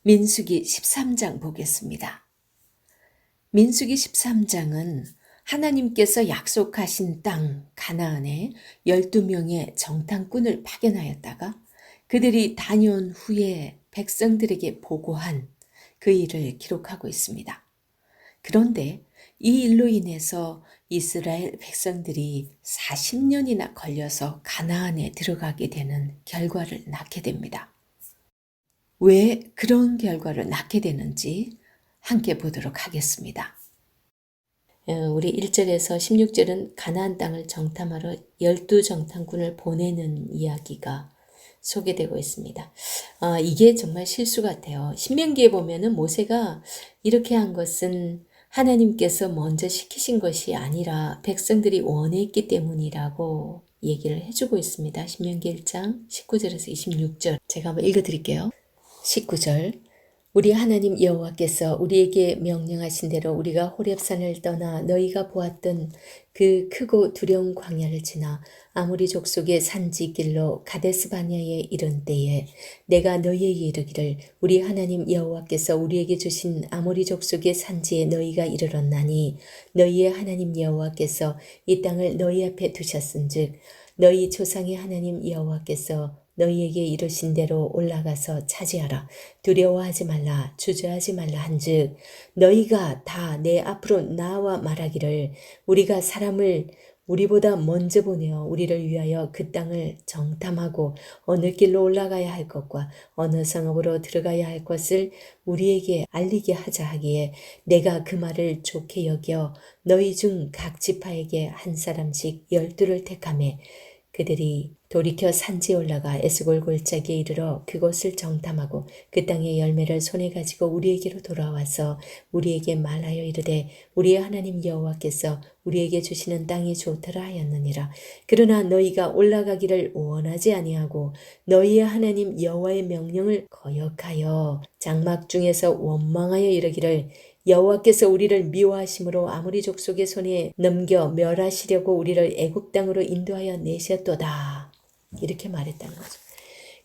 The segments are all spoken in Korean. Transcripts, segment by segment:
민수기 13장 보겠습니다. 민수기 13장은 하나님께서 약속하신 땅 가나안에 12명의 정탐꾼을 파견하였다가 그들이 다녀온 후에 백성들에게 보고한 그 일을 기록하고 있습니다. 그런데 이 일로 인해서 이스라엘 백성들이 40년이나 걸려서 가나안에 들어가게 되는 결과를 낳게 됩니다. 왜 그런 결과를 낳게 되는지 함께 보도록 하겠습니다. 우리 1절에서 16절은 가나안 땅을 정탐하러 12정탐꾼을 보내는 이야기가 소개되고 있습니다. 이게 정말 실수 같아요. 신명기에 보면은 모세가 이렇게 한 것은 하나님께서 먼저 시키신 것이 아니라 백성들이 원했기 때문이라고 얘기를 해주고 있습니다. 신명기 1장 19절에서 26절 제가 한번 읽어드릴게요. 19절 우리 하나님 여호와께서 우리에게 명령하신 대로 우리가 호렙산을 떠나 너희가 보았던 그 크고 두려운 광야를 지나 아모리 족속의 산지길로 가데스바냐에 이른 때에 내가 너희에게 이르기를 우리 하나님 여호와께서 우리에게 주신 아모리 족속의 산지에 너희가 이르렀나니 너희의 하나님 여호와께서 이 땅을 너희 앞에 두셨은즉 너희 조상의 하나님 여호와께서 너희에게 이르신 대로 올라가서 차지하라. 두려워하지 말라. 주저하지 말라 한즉 너희가 다 내 앞으로 나와 말하기를 우리가 사람을 우리보다 먼저 보내어 우리를 위하여 그 땅을 정탐하고 어느 길로 올라가야 할 것과 어느 성읍으로 들어가야 할 것을 우리에게 알리게 하자 하기에 내가 그 말을 좋게 여겨 너희 중 각 지파에게 한 사람씩 12를 택하매 그들이 돌이켜 산지에 올라가 에스골 골짜기에 이르러 그곳을 정탐하고 그 땅의 열매를 손에 가지고 우리에게로 돌아와서 우리에게 말하여 이르되 우리의 하나님 여호와께서 우리에게 주시는 땅이 좋더라 하였느니라. 그러나 너희가 올라가기를 원하지 아니하고 너희의 하나님 여호와의 명령을 거역하여 장막 중에서 원망하여 이르기를 여호와께서 우리를 미워하심으로 아모리 족속의 손에 넘겨 멸하시려고 우리를 애굽 땅으로 인도하여 내셨도다. 이렇게 말했다는 거죠.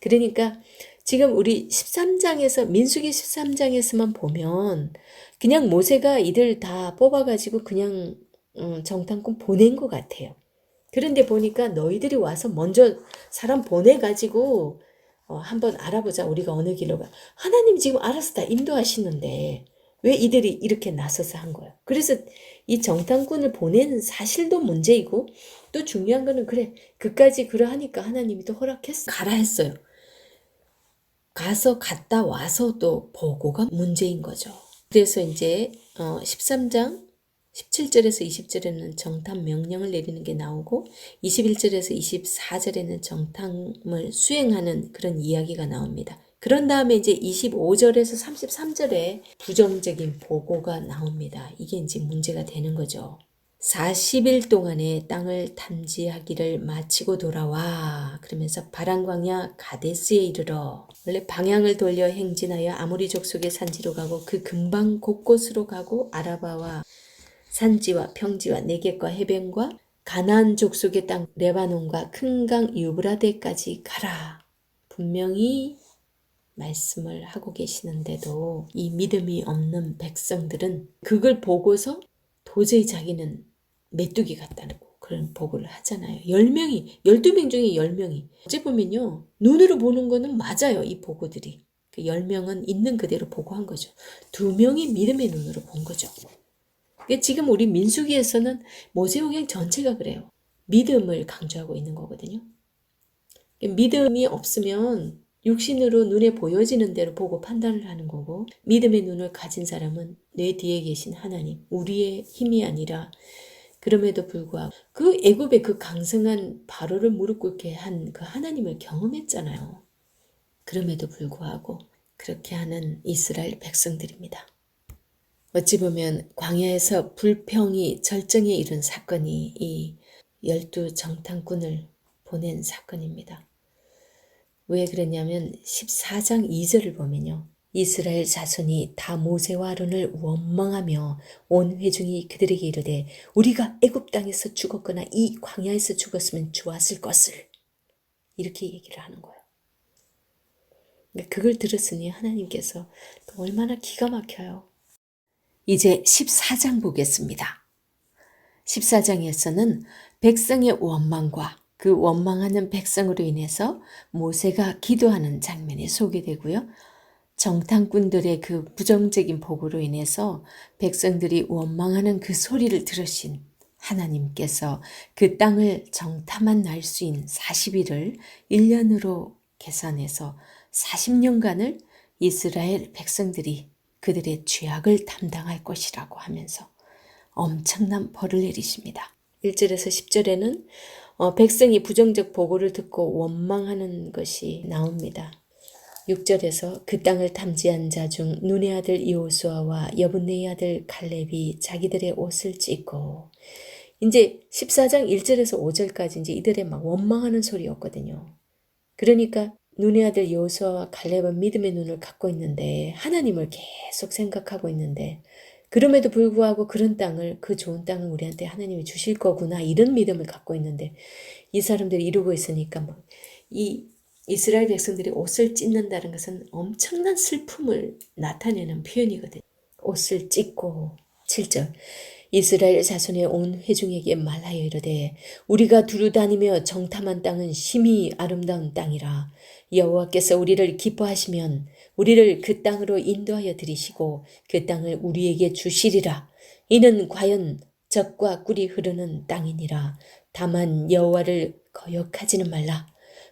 그러니까 지금 우리 13장에서 민수기 13장에서만 보면 그냥 모세가 이들 다 뽑아가지고 그냥 정탐꾼 보낸 것 같아요. 그런데 보니까 너희들이 와서 먼저 사람 보내가지고 한번 알아보자. 우리가 어느 길로 가. 하나님 지금 알아서 다 인도하시는데 왜 이들이 이렇게 나서서 한 거야? 그래서 이 정탐꾼을 보내는 사실도 문제이고 또 중요한 거는 그래 그까지 그러하니까 하나님이 또 허락했어. 가라 했어요. 가서 갔다 와서 또 보고가 문제인 거죠. 그래서 이제 13장 17절에서 20절에는 정탐 명령을 내리는 게 나오고 21절에서 24절에는 정탐을 수행하는 그런 이야기가 나옵니다. 그런 다음에 이제 25절에서 33절에 부정적인 보고가 나옵니다. 이게 이제 문제가 되는 거죠. 40일 동안에 땅을 탐지하기를 마치고 돌아와. 그러면서 바란광야 가데스에 이르러. 원래 방향을 돌려 행진하여 아모리 족속의 산지로 가고 그 근방 곳곳으로 가고 아라바와 산지와 평지와 네겝과 해변과 가나안 족속의 땅 레바논과 큰 강 유브라데까지 가라. 분명히 말씀을 하고 계시는데도 이 믿음이 없는 백성들은 그걸 보고서 도저히 자기는 메뚜기 같다는 그런 보고를 하잖아요. 10명이, 12명 중에 10명이. 어째 보면요. 눈으로 보는 거는 맞아요. 이 보고들이. 그 10명은 있는 그대로 보고한 거죠. 2명이 믿음의 눈으로 본 거죠. 지금 우리 민수기에서는 모세오경 전체가 그래요. 믿음을 강조하고 있는 거거든요. 믿음이 없으면 육신으로 눈에 보여지는 대로 보고 판단을 하는 거고 믿음의 눈을 가진 사람은 내 뒤에 계신 하나님, 우리의 힘이 아니라 그럼에도 불구하고 그 애굽의 그 강성한 바로를 무릎 꿇게 한 그 하나님을 경험했잖아요. 그럼에도 불구하고 그렇게 하는 이스라엘 백성들입니다. 어찌 보면 광야에서 불평이 절정에 이른 사건이 이 12정탐꾼을 보낸 사건입니다. 왜 그랬냐면 14장 2절을 보면요. 이스라엘 자손이 다 모세와 아론을 원망하며 온 회중이 그들에게 이르되 우리가 애굽 땅에서 죽었거나 이 광야에서 죽었으면 좋았을 것을 이렇게 얘기를 하는 거예요. 그걸 들었으니 하나님께서 얼마나 기가 막혀요. 이제 14장 보겠습니다. 14장에서는 백성의 원망과 그 원망하는 백성으로 인해서 모세가 기도하는 장면이 소개되고요. 정탐꾼들의 그 부정적인 보고로 인해서 백성들이 원망하는 그 소리를 들으신 하나님께서 그 땅을 정탐한 날수인 40일을 1년으로 계산해서 40년간을 이스라엘 백성들이 그들의 죄악을 담당할 것이라고 하면서 엄청난 벌을 내리십니다. 1절에서 10절에는 백성이 부정적 보고를 듣고 원망하는 것이 나옵니다. 6절에서 그 땅을 탐지한 자 중 눈의 아들 여호수아와 여분네의 아들 갈렙이 자기들의 옷을 찢고 이제 14장 1절에서 5절까지 이제 이들의 막 원망하는 소리였거든요. 그러니까 눈의 아들 여호수아와 갈렙은 믿음의 눈을 갖고 있는데 하나님을 계속 생각하고 있는데 그럼에도 불구하고 그런 땅을 그 좋은 땅을 우리한테 하나님이 주실 거구나 이런 믿음을 갖고 있는데 이 사람들이 이루고 있으니까 막 이 이스라엘 백성들이 옷을 찢는다는 것은 엄청난 슬픔을 나타내는 표현이거든요. 옷을 찢고 7절 이스라엘 자손의 온 회중에게 말하여 이르되 우리가 두루 다니며 정탐한 땅은 심히 아름다운 땅이라 여호와께서 우리를 기뻐하시면 우리를 그 땅으로 인도하여 들이시고 그 땅을 우리에게 주시리라. 이는 과연 젖과 꿀이 흐르는 땅이니라. 다만 여호와를 거역하지는 말라.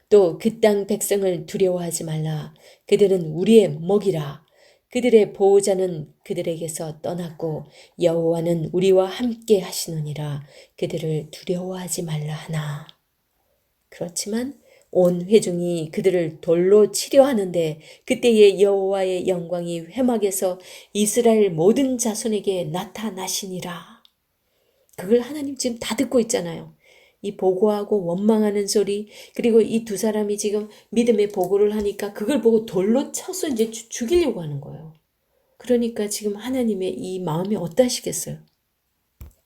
또 그 땅 백성을 두려워하지 말라. 그들은 우리의 먹이라. 그들의 보호자는 그들에게서 떠났고 여호와는 우리와 함께 하시느니라. 그들을 두려워하지 말라 하나. 그렇지만 온 회중이 그들을 돌로 치려 하는데 그때에 여호와의 영광이 회막에서 이스라엘 모든 자손에게 나타나시니라. 그걸 하나님 지금 다 듣고 있잖아요. 이 보고하고 원망하는 소리 그리고 이 두 사람이 지금 믿음의 보고를 하니까 그걸 보고 돌로 쳐서 이제 죽이려고 하는 거예요. 그러니까 지금 하나님의 이 마음이 어떠시겠어요?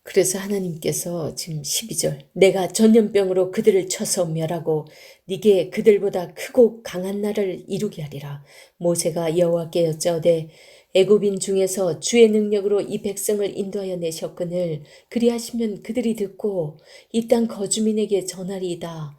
그래서 하나님께서 지금 12절 내가 전염병으로 그들을 쳐서 멸하고 네게 그들보다 크고 강한 나를 이루게 하리라. 모세가 여호와께 여짜오되 애굽인 중에서 주의 능력으로 이 백성을 인도하여 내셨거늘 그리하시면 그들이 듣고 이 땅 거주민에게 전하리이다.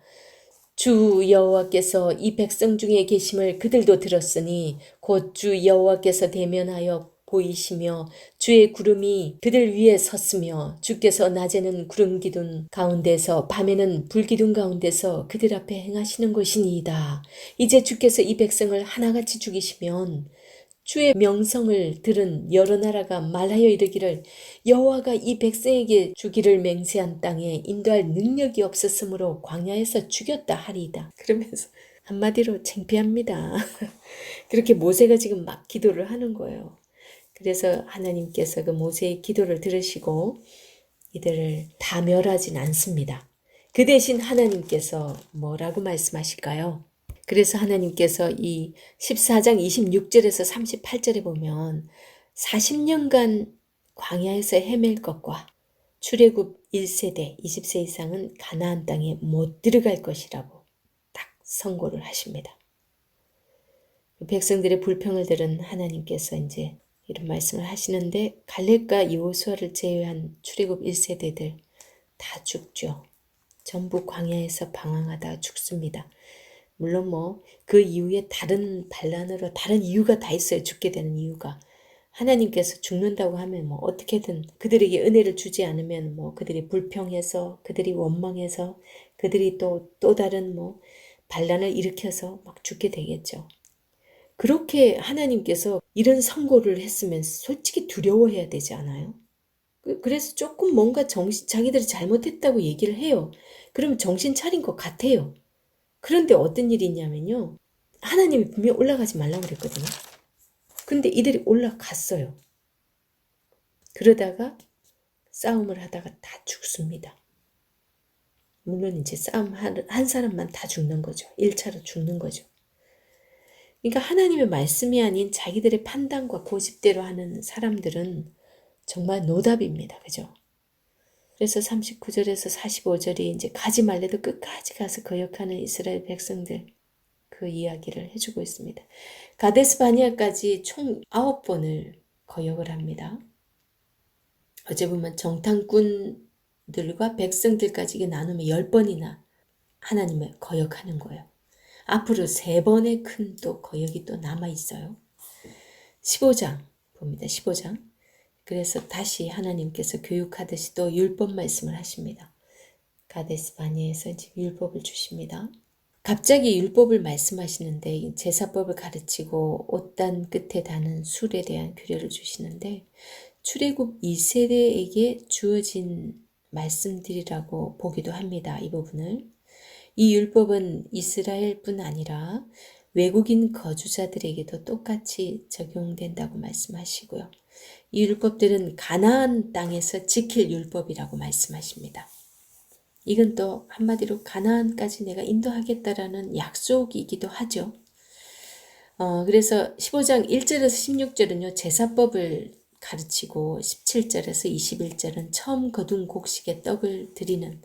주 여호와께서 이 백성 중에 계심을 그들도 들었으니 곧 주 여호와께서 대면하여 보이시며 주의 구름이 그들 위에 섰으며 주께서 낮에는 구름 기둥 가운데서 밤에는 불 기둥 가운데서 그들 앞에 행하시는 것이니이다. 이제 주께서 이 백성을 하나같이 죽이시면 주의 명성을 들은 여러 나라가 말하여 이르기를 여호와가 이 백성에게 주기를 맹세한 땅에 인도할 능력이 없었으므로 광야에서 죽였다 하리이다. 그러면서 한마디로 창피합니다. 그렇게 모세가 지금 막 기도를 하는 거예요. 그래서 하나님께서 그 모세의 기도를 들으시고 이들을 다 멸하진 않습니다. 그 대신 하나님께서 뭐라고 말씀하실까요? 그래서 하나님께서 이 14장 26절에서 38절에 보면 40년간 광야에서 헤맬 것과 출애굽 1세대 20세 이상은 가나안 땅에 못 들어갈 것이라고 딱 선고를 하십니다. 백성들의 불평을 들은 하나님께서 이제 이런 말씀을 하시는데 갈렙과 여호수아를 제외한 출애굽 1세대들 다 죽죠. 전부 광야에서 방황하다 죽습니다. 물론 그 이후에 다른 반란으로 다른 이유가 다 있어요. 죽게 되는 이유가. 하나님께서 죽는다고 하면 어떻게든 그들에게 은혜를 주지 않으면 그들이 불평해서 그들이 원망해서 그들이 또 다른 반란을 일으켜서 막 죽게 되겠죠. 그렇게 하나님께서 이런 선고를 했으면 솔직히 두려워해야 되지 않아요? 그래서 조금 뭔가 자기들이 잘못했다고 얘기를 해요. 그러면 정신 차린 것 같아요. 그런데 어떤 일이 있냐면요. 하나님이 분명 올라가지 말라고 그랬거든요. 근데 이들이 올라갔어요. 그러다가 싸움을 하다가 다 죽습니다. 물론 이제 싸움 한 사람만 다 죽는 거죠. 1차로 죽는 거죠. 그러니까 하나님의 말씀이 아닌 자기들의 판단과 고집대로 하는 사람들은 정말 노답입니다. 그죠? 그래서 39절에서 45절이 이제 가지 말래도 끝까지 가서 거역하는 이스라엘 백성들 그 이야기를 해주고 있습니다. 가데스 바니아까지 총 9번을 거역을 합니다. 어제 보면 정탐꾼들과 백성들까지 이게 나누면 10번이나 하나님을 거역하는 거예요. 앞으로 3번의 큰 또 거역이 또 남아있어요. 15장 봅니다. 15장. 그래서 다시 하나님께서 교육하듯이 또 율법 말씀을 하십니다. 가데스 바니아에서 이제 율법을 주십니다. 갑자기 율법을 말씀하시는데 제사법을 가르치고 옷단 끝에 다는 술에 대한 규례를 주시는데 출애굽 2세대에게 주어진 말씀들이라고 보기도 합니다. 이 부분을. 이 율법은 이스라엘뿐 아니라 외국인 거주자들에게도 똑같이 적용된다고 말씀하시고요. 이 율법들은 가나안 땅에서 지킬 율법이라고 말씀하십니다. 이건 또 한마디로 가나안까지 내가 인도하겠다라는 약속이기도 하죠. 그래서 15장 1절에서 16절은요. 제사법을 가르치고 17절에서 21절은 처음 거둔 곡식에 떡을 드리는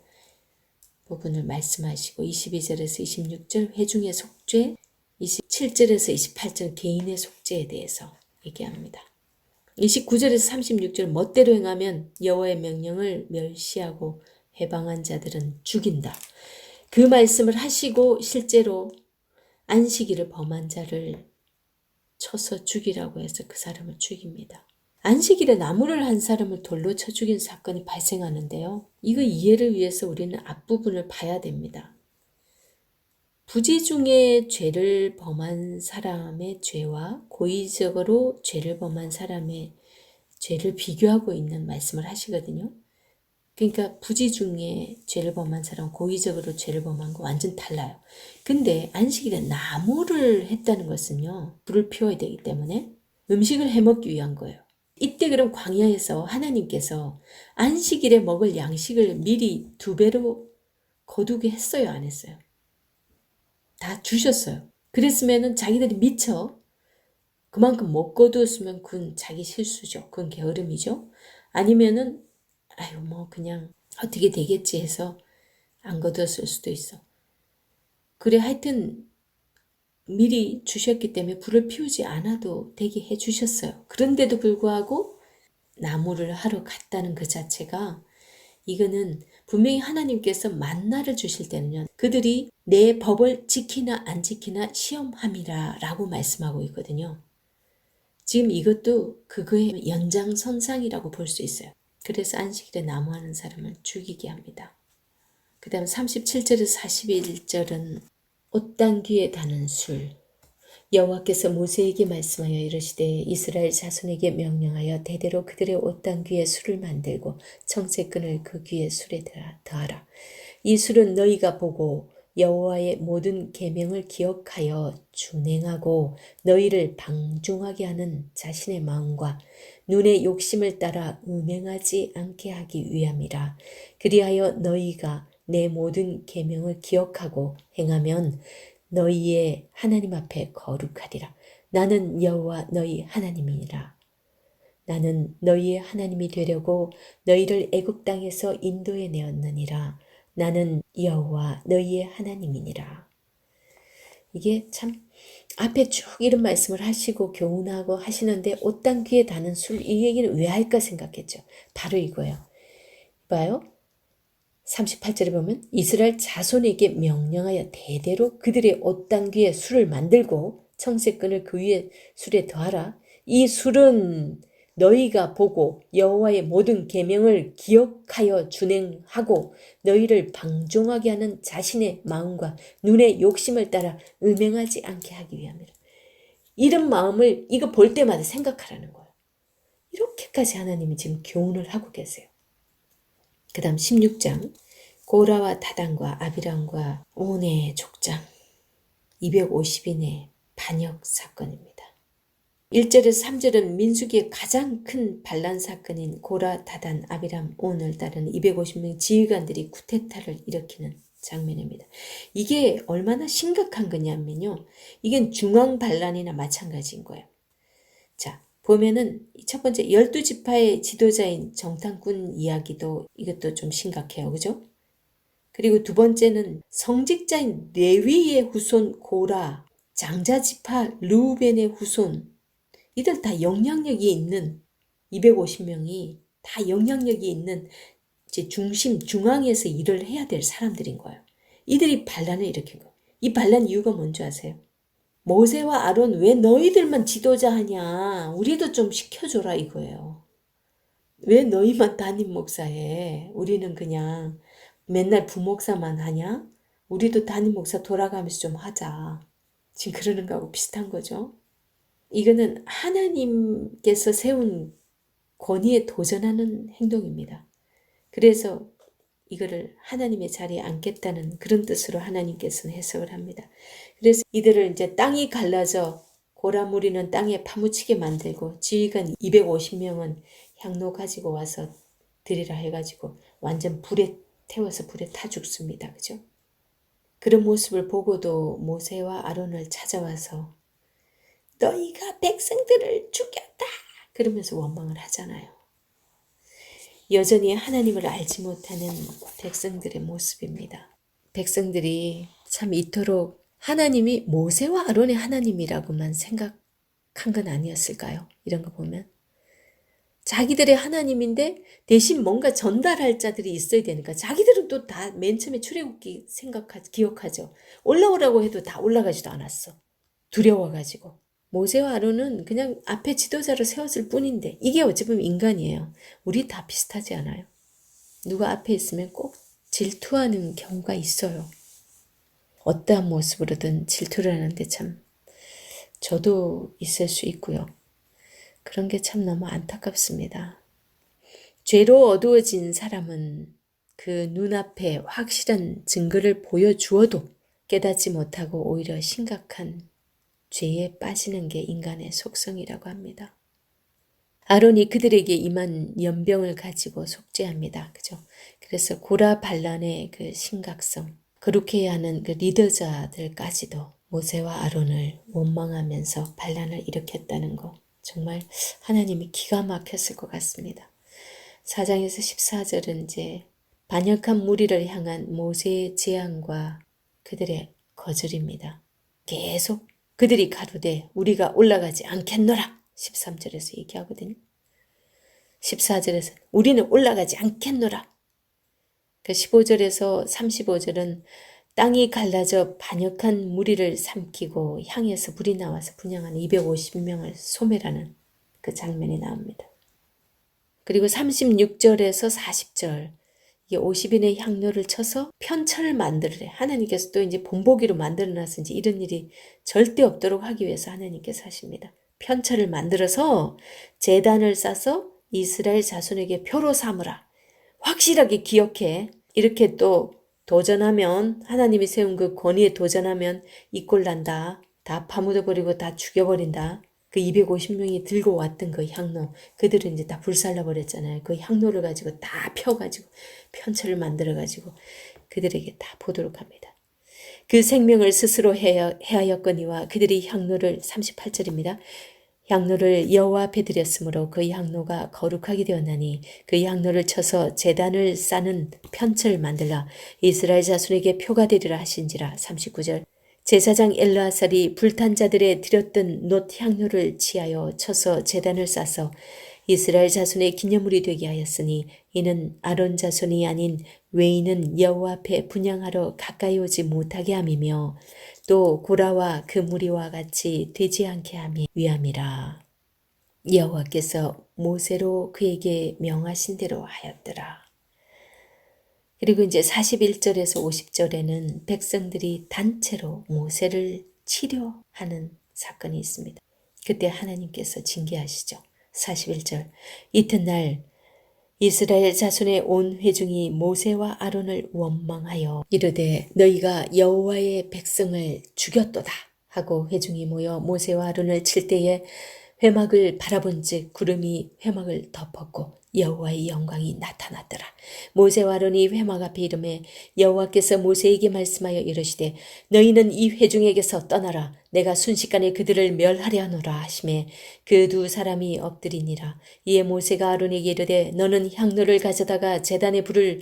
부분을 말씀하시고 22절에서 26절 회중의 속죄, 27절에서 28절 개인의 속죄에 대해서 얘기합니다. 29절에서 36절 멋대로 행하면 여호와의 명령을 멸시하고 해방한 자들은 죽인다. 그 말씀을 하시고 실제로 안식일을 범한 자를 쳐서 죽이라고 해서 그 사람을 죽입니다. 안식일에 나무를 한 사람을 돌로 쳐 죽인 사건이 발생하는데요. 이거 이해를 위해서 우리는 앞부분을 봐야 됩니다. 부지 중에 죄를 범한 사람의 죄와 고의적으로 죄를 범한 사람의 죄를 비교하고 있는 말씀을 하시거든요. 그러니까 부지 중에 죄를 범한 사람, 고의적으로 죄를 범한 거 완전 달라요. 근데 안식일에 나무를 했다는 것은요. 불을 피워야 되기 때문에 음식을 해먹기 위한 거예요. 이때 그럼 광야에서 하나님께서 안식일에 먹을 양식을 미리 2배로 거두게 했어요, 안 했어요? 다 주셨어요. 그랬으면은 자기들이 미쳐 그만큼 못 거두었으면 그건 자기 실수죠. 그건 게으름이죠. 아니면은 아유 뭐 그냥 어떻게 되겠지 해서 안 거두었을 수도 있어. 그래 하여튼 미리 주셨기 때문에 불을 피우지 않아도 되게 해주셨어요. 그런데도 불구하고 나무를 하러 갔다는 그 자체가 이거는 분명히 하나님께서 만나를 주실 때는요. 그들이 내 법을 지키나 안 지키나 시험함이라 라고 말씀하고 있거든요. 지금 이것도 그거의 연장선상이라고 볼 수 있어요. 그래서 안식일에 나무하는 사람을 죽이게 합니다. 그 다음 37절에서 41절은 옷당귀에 다는 술. 여호와께서 모세에게 말씀하여 이르시되 이스라엘 자손에게 명령하여 대대로 그들의 옷당귀에 술을 만들고 청색끈을 그 귀에 술에 더하라. 이 술은 너희가 보고 여호와의 모든 계명을 기억하여 준행하고 너희를 방종하게 하는 자신의 마음과 눈의 욕심을 따라 음행하지 않게 하기 위함이라. 그리하여 너희가 내 모든 계명을 기억하고 행하면 너희의 하나님 앞에 거룩하리라. 나는 여호와 너희 하나님이니라. 나는 너희의 하나님이 되려고 너희를 애굽 땅에서 인도해 내었느니라. 나는 여호와 너희의 하나님이니라. 이게 참 앞에 쭉 이런 말씀을 하시고 교훈하고 하시는데 옷당 귀에 다는 술 이 얘기를 왜 할까 생각했죠. 바로 이거예요. 봐요. 38절에 보면 이스라엘 자손에게 명령하여 대대로 그들의 옷당귀에 술을 만들고 청색끈을 그 위에 술에 더하라. 이 술은 너희가 보고 여호와의 모든 계명을 기억하여 준행하고 너희를 방종하게 하는 자신의 마음과 눈의 욕심을 따라 음행하지 않게 하기 위함이라. 이런 마음을 이거 볼 때마다 생각하라는 거예요. 이렇게까지 하나님이 지금 교훈을 하고 계세요. 그 다음 16장 고라와 다단과 아비람과 온의 족장 250인의 반역 사건입니다. 1절에서 3절은 민수기의 가장 큰 반란 사건인 고라, 다단, 아비람, 온을 따르는 250명 지휘관들이 쿠데타를 일으키는 장면입니다. 이게 얼마나 심각한 거냐면요. 이게 중앙 반란이나 마찬가지인 거예요. 자, 보면은 첫 번째 12지파의 지도자인 정탐꾼 이야기도 이것도 좀 심각해요. 그죠? 그리고 두 번째는 성직자인 레위의 후손 고라, 장자지파 르우벤의 후손, 이들 다 영향력이 있는 250명이 다 영향력이 있는 이제 중앙에서 일을 해야 될 사람들인 거예요. 이들이 반란을 일으킨 거예요. 이 반란 이유가 뭔지 아세요? 모세와 아론 왜 너희들만 지도자 하냐? 우리도 좀 시켜줘라 이거예요. 왜 너희만 담임 목사해? 우리는 그냥 맨날 부목사만 하냐? 우리도 담임 목사 돌아가면서 좀 하자. 지금 그러는 거하고 비슷한 거죠. 이거는 하나님께서 세운 권위에 도전하는 행동입니다. 그래서 이거를 하나님의 자리에 앉겠다는 그런 뜻으로 하나님께서는 해석을 합니다. 그래서 이들을 이제 땅이 갈라져 고라 무리는 땅에 파묻히게 만들고 지휘관 250명은 향로 가지고 와서 드리라 해가지고 완전 불에 태워서 불에 타 죽습니다. 그죠? 그런 모습을 보고도 모세와 아론을 찾아와서 너희가 백성들을 죽였다! 그러면서 원망을 하잖아요. 여전히 하나님을 알지 못하는 백성들의 모습입니다. 백성들이 참 이토록 하나님이 모세와 아론의 하나님이라고만 생각한 건 아니었을까요? 이런 거 보면. 자기들의 하나님인데 대신 뭔가 전달할 자들이 있어야 되니까 자기들은 또 다 맨 처음에 출애굽기 기억하죠. 올라오라고 해도 다 올라가지도 않았어. 두려워가지고. 모세와 아론은 그냥 앞에 지도자로 세웠을 뿐인데 이게 어찌 보면 인간이에요. 우리 다 비슷하지 않아요? 누가 앞에 있으면 꼭 질투하는 경우가 있어요. 어떠한 모습으로든 질투를 하는데 참 저도 있을 수 있고요. 그런 게 참 너무 안타깝습니다. 죄로 어두워진 사람은 그 눈앞에 확실한 증거를 보여주어도 깨닫지 못하고 오히려 심각한 죄에 빠지는 게 인간의 속성이라고 합니다. 아론이 그들에게 임한 연병을 가지고 속죄합니다. 그죠? 그래서 고라 반란의 그 심각성, 거룩해야 하는 그 리더자들까지도 모세와 아론을 원망하면서 반란을 일으켰다는 거 정말 하나님이 기가 막혔을 것 같습니다. 4장에서 14절은 이제 반역한 무리를 향한 모세의 제안과 그들의 거절입니다. 계속 그들이 가로되 우리가 올라가지 않겠노라 13절에서 얘기하거든요. 14절에서 우리는 올라가지 않겠노라. 그 15절에서 35절은 땅이 갈라져 반역한 무리를 삼키고 향에서 불이 나와서 분향한 250명을 소멸하는 그 장면이 나옵니다. 그리고 36절에서 40절 이게 50인의 향로를 쳐서 편철을 만들으래. 하나님께서 또 이제 본보기로 만들어놔서 이제 이런 일이 절대 없도록 하기 위해서 하나님께서 하십니다. 편철을 만들어서 제단을 싸서 이스라엘 자손에게 표로 삼으라. 확실하게 기억해. 이렇게 또 도전하면 하나님이 세운 그 권위에 도전하면 이 꼴 난다. 다 파묻어버리고 다 죽여버린다. 그 250명이 들고 왔던 그 향로, 그들은 이제 다 불살라버렸잖아요. 그 향로를 가지고 다 펴가지고 편철을 만들어가지고 그들에게 다 보도록 합니다. 그 생명을 스스로 해하였거니와 그들이 향로를 38절입니다. 향로를 여호와 앞에 드렸으므로 그 향로가 거룩하게 되었나니 그 향로를 쳐서 제단을 싸는 편철을 만들라 이스라엘 자손에게 표가 되리라 하신지라 39절 제사장 엘르아살이 불탄 자들에 드렸던 놋 향료를 취하여 쳐서 제단을 싸서 이스라엘 자손의 기념물이 되게 하였으니 이는 아론 자손이 아닌 외인은 여호와 앞에 분향하러 가까이 오지 못하게 함이며 또 고라와 그 무리와 같이 되지 않게 함이 위함이라. 여호와께서 모세로 그에게 명하신 대로 하였더라. 그리고 이제 41절에서 50절에는 백성들이 단체로 모세를 치려하는 사건이 있습니다. 그때 하나님께서 징계하시죠. 41절 이튿날 이스라엘 자손의 온 회중이 모세와 아론을 원망하여 이르되 너희가 여호와의 백성을 죽였도다 하고 회중이 모여 모세와 아론을 칠 때에 회막을 바라본즉 구름이 회막을 덮었고 여호와의 영광이 나타났더라. 모세와 아론이 회막 앞에 이르매 여호와께서 모세에게 말씀하여 이르시되 너희는 이 회중에게서 떠나라. 내가 순식간에 그들을 멸하려 하노라 하시매 그 두 사람이 엎드리니라. 이에 모세가 아론에게 이르되 너는 향로를 가져다가 제단에 불을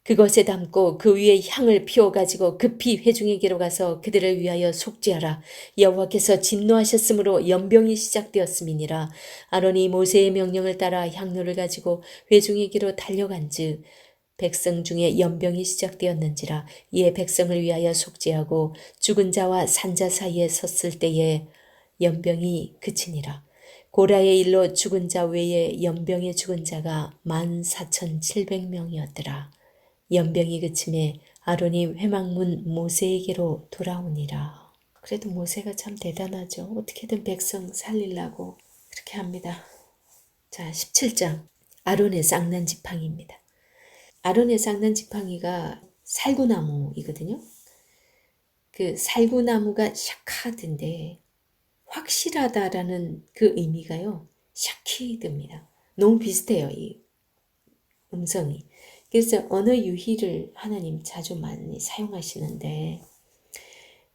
그것에 담고 그 위에 향을 피워 가지고 급히 회중에게로 가서 그들을 위하여 속죄하라. 여호와께서 진노하셨으므로 연병이 시작되었음이니라. 아론이 모세의 명령을 따라 향로를 가지고 회중에게로 달려간즉 백성 중에 연병이 시작되었는지라. 이에 백성을 위하여 속죄하고 죽은 자와 산자 사이에 섰을 때에 연병이 그치니라. 고라의 일로 죽은 자 외에 연병에 죽은 자가 14,700명이었더라. 연병이 그침에 아론이 회막문 모세에게로 돌아오니라. 그래도 모세가 참 대단하죠. 어떻게든 백성 살리려고 그렇게 합니다. 자, 17장 아론의 쌍난 지팡이입니다. 아론의 쌍난 지팡이가 살구나무이거든요. 그 살구나무가 샤카드인데 확실하다라는 그 의미가요. 샤키드입니다. 너무 비슷해요. 이 음성이. 그래서 언어 유희를 하나님 자주 많이 사용하시는데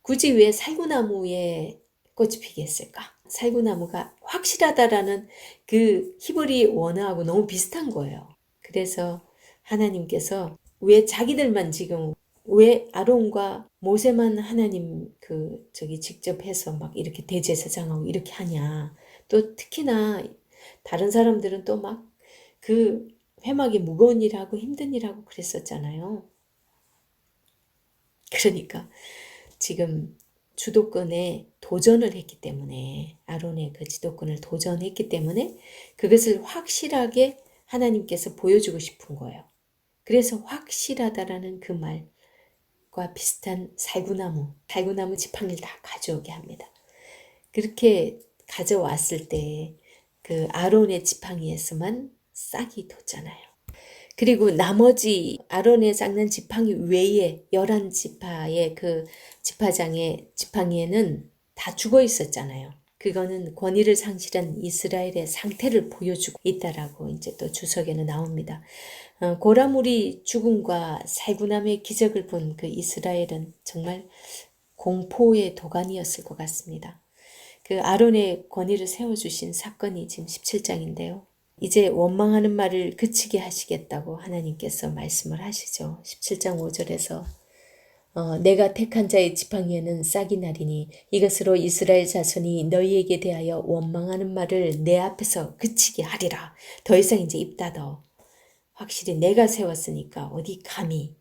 굳이 왜 살구나무에 꽃이 피겠을까? 살구나무가 확실하다라는 그 히브리 원어하고 너무 비슷한 거예요. 그래서 하나님께서 왜 자기들만 지금 왜 아론과 모세만 하나님 직접 해서 막 이렇게 대제사장하고 이렇게 하냐. 또 특히나 다른 사람들은 또 막 회막이 무거운 일하고 힘든 일하고 그랬었잖아요. 그러니까 지금 주도권에 도전을 했기 때문에 아론의 그 지도권을 도전했기 때문에 그것을 확실하게 하나님께서 보여주고 싶은 거예요. 그래서 확실하다라는 그 말과 비슷한 살구나무 지팡이를 다 가져오게 합니다. 그렇게 가져왔을 때 그 아론의 지팡이에서만 싹이 돋잖아요. 그리고 나머지 아론의 쌍난 지팡이 외에 11지파의 그 지팡이에는 다 죽어 있었잖아요. 그거는 권위를 상실한 이스라엘의 상태를 보여주고 있다라고 이제 또 주석에는 나옵니다. 고라물이 죽음과 살구남의 기적을 본 그 이스라엘은 정말 공포의 도가니였을 것 같습니다. 그 아론의 권위를 세워주신 사건이 지금 17장인데요. 이제 원망하는 말을 그치게 하시겠다고 하나님께서 말씀을 하시죠. 17장 5절에서 내가 택한 자의 지팡이에는 싹이 나리니 이것으로 이스라엘 자손이 너희에게 대하여 원망하는 말을 내 앞에서 그치게 하리라. 더 이상 이제 입 닫어. 확실히 내가 세웠으니까 어디 감히.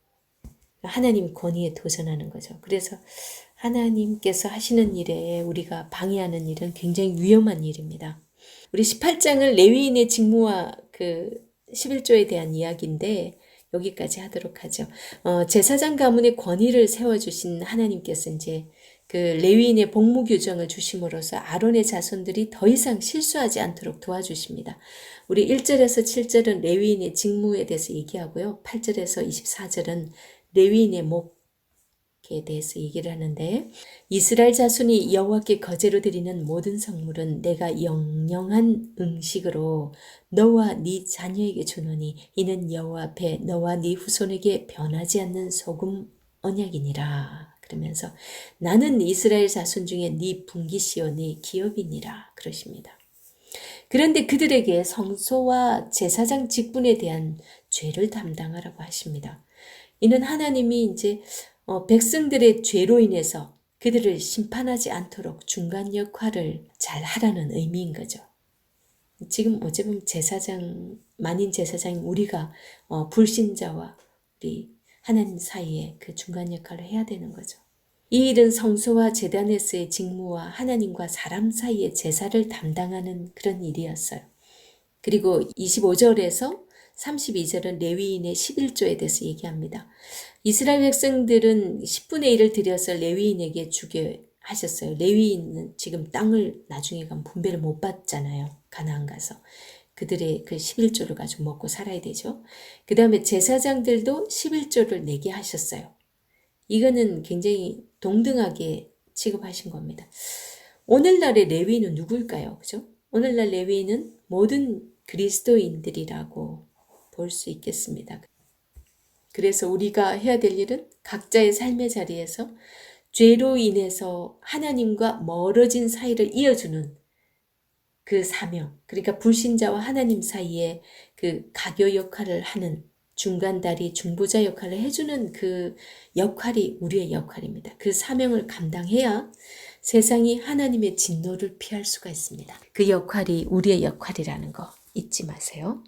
하나님 권위에 도전하는 거죠. 그래서 하나님께서 하시는 일에 우리가 방해하는 일은 굉장히 위험한 일입니다. 우리 18장은 레위인의 직무와 그 11조에 대한 이야기인데 여기까지 하도록 하죠. 제사장 가문의 권위를 세워주신 하나님께서 이제 그 레위인의 복무 규정을 주심으로써 아론의 자손들이 더 이상 실수하지 않도록 도와주십니다. 우리 1절에서 7절은 레위인의 직무에 대해서 얘기하고요. 8절에서 24절은 레위인의 목에 대해서 얘기를 하는데 이스라엘 자손이 여호와께 거제로 드리는 모든 성물은 내가 영영한 음식으로 너와 네 자녀에게 주노니 이는 여호와 앞에 너와 네 후손에게 변하지 않는 소금 언약이니라. 그러면서 나는 이스라엘 자손 중에 네 분기시요 네 기업이니라 그러십니다. 그런데 그들에게 성소와 제사장 직분에 대한 죄를 담당하라고 하십니다. 이는 하나님이 이제 백성들의 죄로 인해서 그들을 심판하지 않도록 중간 역할을 잘 하라는 의미인 거죠. 지금 어찌 보면 만인 제사장인 우리가 불신자와 우리 하나님 사이에 그 중간 역할을 해야 되는 거죠. 이 일은 성소와 제단에서의 직무와 하나님과 사람 사이의 제사를 담당하는 그런 일이었어요. 그리고 25절에서 32절은 레위인의 11조에 대해서 얘기합니다. 이스라엘 백성들은 10분의 1을 들여서 레위인에게 주게 하셨어요. 레위인은 지금 땅을 나중에 가면 분배를 못 받잖아요. 가나안 가서. 그들의 그 11조를 가지고 먹고 살아야 되죠. 그 다음에 제사장들도 11조를 내게 하셨어요. 이거는 굉장히 동등하게 취급하신 겁니다. 오늘날의 레위인은 누구일까요? 그죠? 오늘날 레위인은 모든 그리스도인들이라고 볼 수 있겠습니다. 그래서 우리가 해야 될 일은 각자의 삶의 자리에서 죄로 인해서 하나님과 멀어진 사이를 이어주는 그 사명, 그러니까 불신자와 하나님 사이에 그 가교 역할을 하는 중간다리, 중보자 역할을 해주는 그 역할이 우리의 역할입니다. 그 사명을 감당해야 세상이 하나님의 진노를 피할 수가 있습니다. 그 역할이 우리의 역할이라는 거 잊지 마세요.